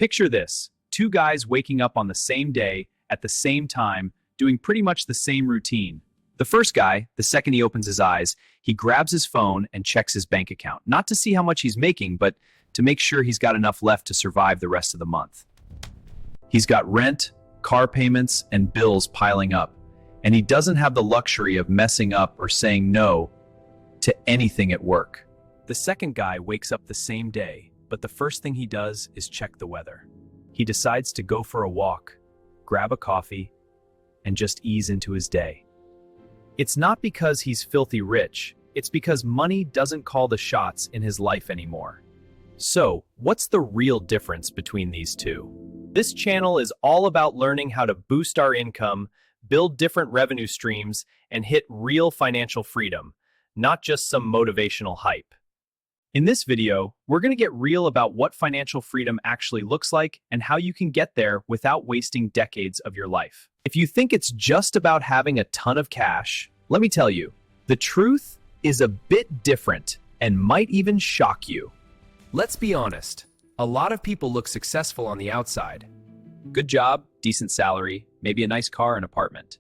Picture this, two guys waking up on the same day, at the same time, doing pretty much the same routine. The first guy, the second he opens his eyes, he grabs his phone and checks his bank account, not to see how much he's making, but to make sure he's got enough left to survive the rest of the month. He's got rent, car payments, and bills piling up, and he doesn't have the luxury of messing up or saying no to anything at work. The second guy wakes up the same day, but the first thing he does is check the weather. He decides to go for a walk, grab a coffee, and just ease into his day. It's not because he's filthy rich, it's because money doesn't call the shots in his life anymore. So, what's the real difference between these two? This channel is all about learning how to boost our income, build different revenue streams, and hit real financial freedom, not just some motivational hype. In this video, we're going to get real about what financial freedom actually looks like and how you can get there without wasting decades of your life. If you think it's just about having a ton of cash, let me tell you, the truth is a bit different and might even shock you. Let's be honest, a lot of people look successful on the outside. Good job, decent salary, maybe a nice car and apartment.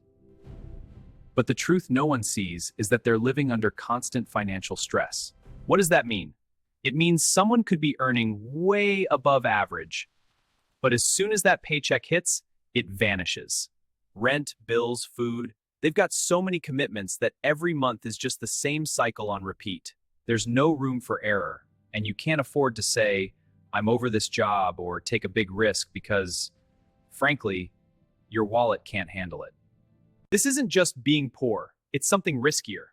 But the truth no one sees is that they're living under constant financial stress. What does that mean? It means someone could be earning way above average, but as soon as that paycheck hits, it vanishes. Rent, bills, food, they've got so many commitments that every month is just the same cycle on repeat. There's no room for error, and you can't afford to say, I'm over this job or take a big risk because, frankly, your wallet can't handle it. This isn't just being poor, it's something riskier.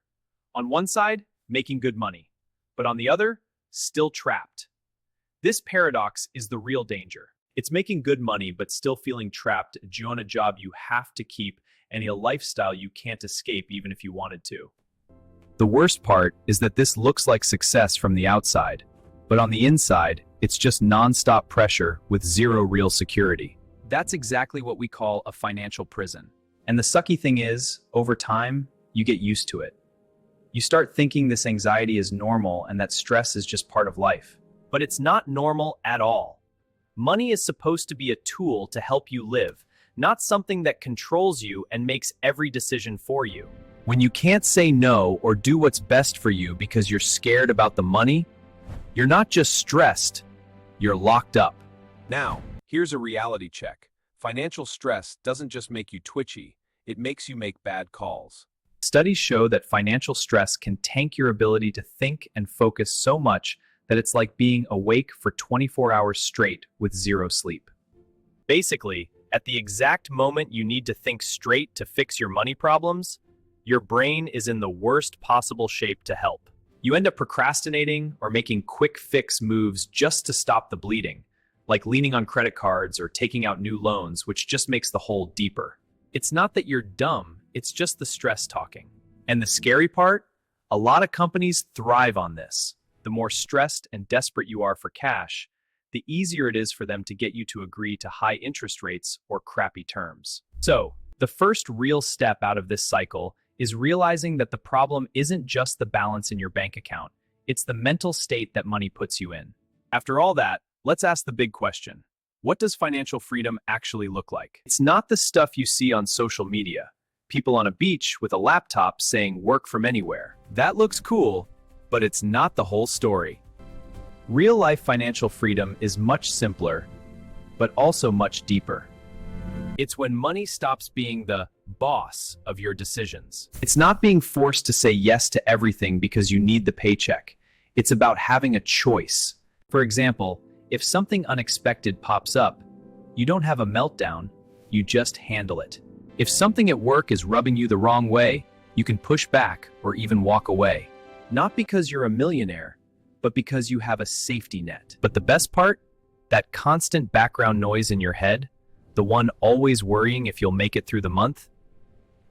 On one side, making good money, but on the other, still trapped. This paradox is the real danger. It's making good money but still feeling trapped on a job you have to keep and a lifestyle you can't escape even if you wanted to. The worst part is that this looks like success from the outside, but on the inside, it's just non-stop pressure with zero real security. That's exactly what we call a financial prison. And the sucky thing is, over time, you get used to it. You start thinking this anxiety is normal and that stress is just part of life. But it's not normal at all. Money is supposed to be a tool to help you live, not something that controls you and makes every decision for you. When you can't say no or do what's best for you because you're scared about the money, you're not just stressed, you're locked up. Now, here's a reality check. Financial stress doesn't just make you twitchy, it makes you make bad calls. Studies show that financial stress can tank your ability to think and focus so much that it's like being awake for 24 hours straight with zero sleep. Basically, at the exact moment you need to think straight to fix your money problems, your brain is in the worst possible shape to help. You end up procrastinating or making quick fix moves just to stop the bleeding, like leaning on credit cards or taking out new loans, which just makes the hole deeper. It's not that you're dumb, it's just the stress talking. And the scary part? A lot of companies thrive on this. The more stressed and desperate you are for cash, the easier it is for them to get you to agree to high interest rates or crappy terms. So, the first real step out of this cycle is realizing that the problem isn't just the balance in your bank account, it's the mental state that money puts you in. After all that, let's ask the big question. What does financial freedom actually look like? It's not the stuff you see on social media. People on a beach with a laptop saying work from anywhere. That looks cool, but it's not the whole story. Real-life financial freedom is much simpler, but also much deeper. It's when money stops being the boss of your decisions. It's not being forced to say yes to everything because you need the paycheck. It's about having a choice. For example, if something unexpected pops up, you don't have a meltdown, you just handle it. If something at work is rubbing you the wrong way, you can push back or even walk away. Not because you're a millionaire, but because you have a safety net. But the best part? That constant background noise in your head, the one always worrying if you'll make it through the month,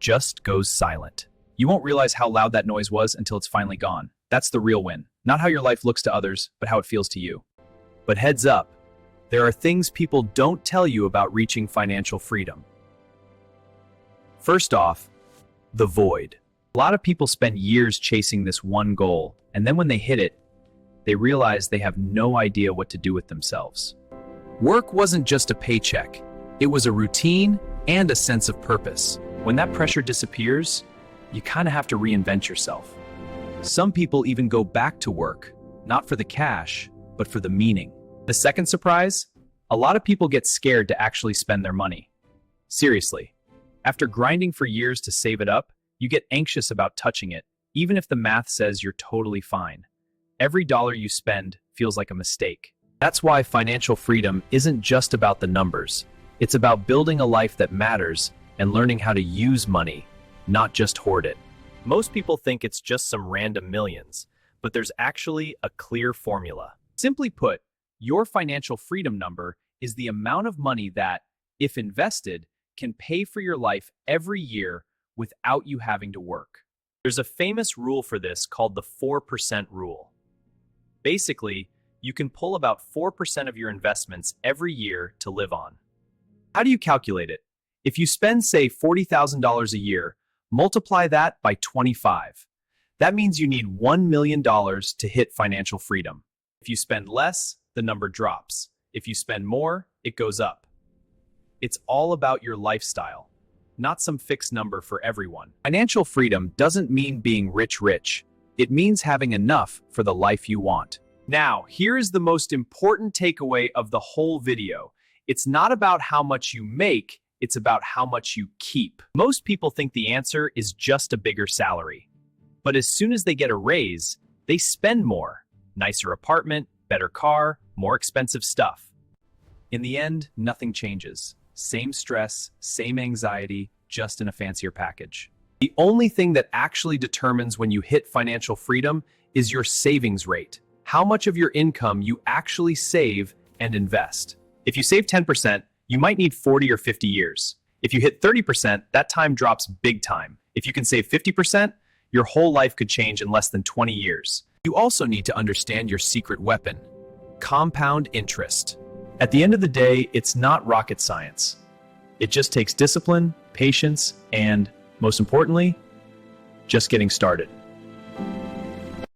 just goes silent. You won't realize how loud that noise was until it's finally gone. That's the real win. Not how your life looks to others, but how it feels to you. But heads up, there are things people don't tell you about reaching financial freedom. First off, the void. A lot of people spend years chasing this one goal, and then when they hit it, they realize they have no idea what to do with themselves. Work wasn't just a paycheck. It was a routine and a sense of purpose. When that pressure disappears, you kind of have to reinvent yourself. Some people even go back to work, not for the cash, but for the meaning. The second surprise, a lot of people get scared to actually spend their money. Seriously, after grinding for years to save it up, you get anxious about touching it, even if the math says you're totally fine. Every dollar you spend feels like a mistake. That's why financial freedom isn't just about the numbers. It's about building a life that matters and learning how to use money, not just hoard it. Most people think it's just some random millions, but there's actually a clear formula. Simply put, your financial freedom number is the amount of money that, if invested, can pay for your life every year without you having to work. There's a famous rule for this called the 4% rule. Basically, you can pull about 4% of your investments every year to live on. How do you calculate it? If you spend, say, $40,000 a year, multiply that by 25. That means you need $1 million to hit financial freedom. If you spend less, the number drops. If you spend more, it goes up. It's all about your lifestyle, not some fixed number for everyone. Financial freedom doesn't mean being rich. It means having enough for the life you want. Now, here is the most important takeaway of the whole video. It's not about how much you make, it's about how much you keep. Most people think the answer is just a bigger salary. But as soon as they get a raise, they spend more. Nicer apartment, better car, more expensive stuff. In the end, nothing changes. Same stress, same anxiety, just in a fancier package. The only thing that actually determines when you hit financial freedom is your savings rate. How much of your income you actually save and invest. If you save 10%, you might need 40 or 50 years. If you hit 30%, that time drops big time. If you can save 50%, your whole life could change in less than 20 years. You also need to understand your secret weapon: compound interest. At the end of the day, it's not rocket science. It just takes discipline, patience, and, most importantly, just getting started.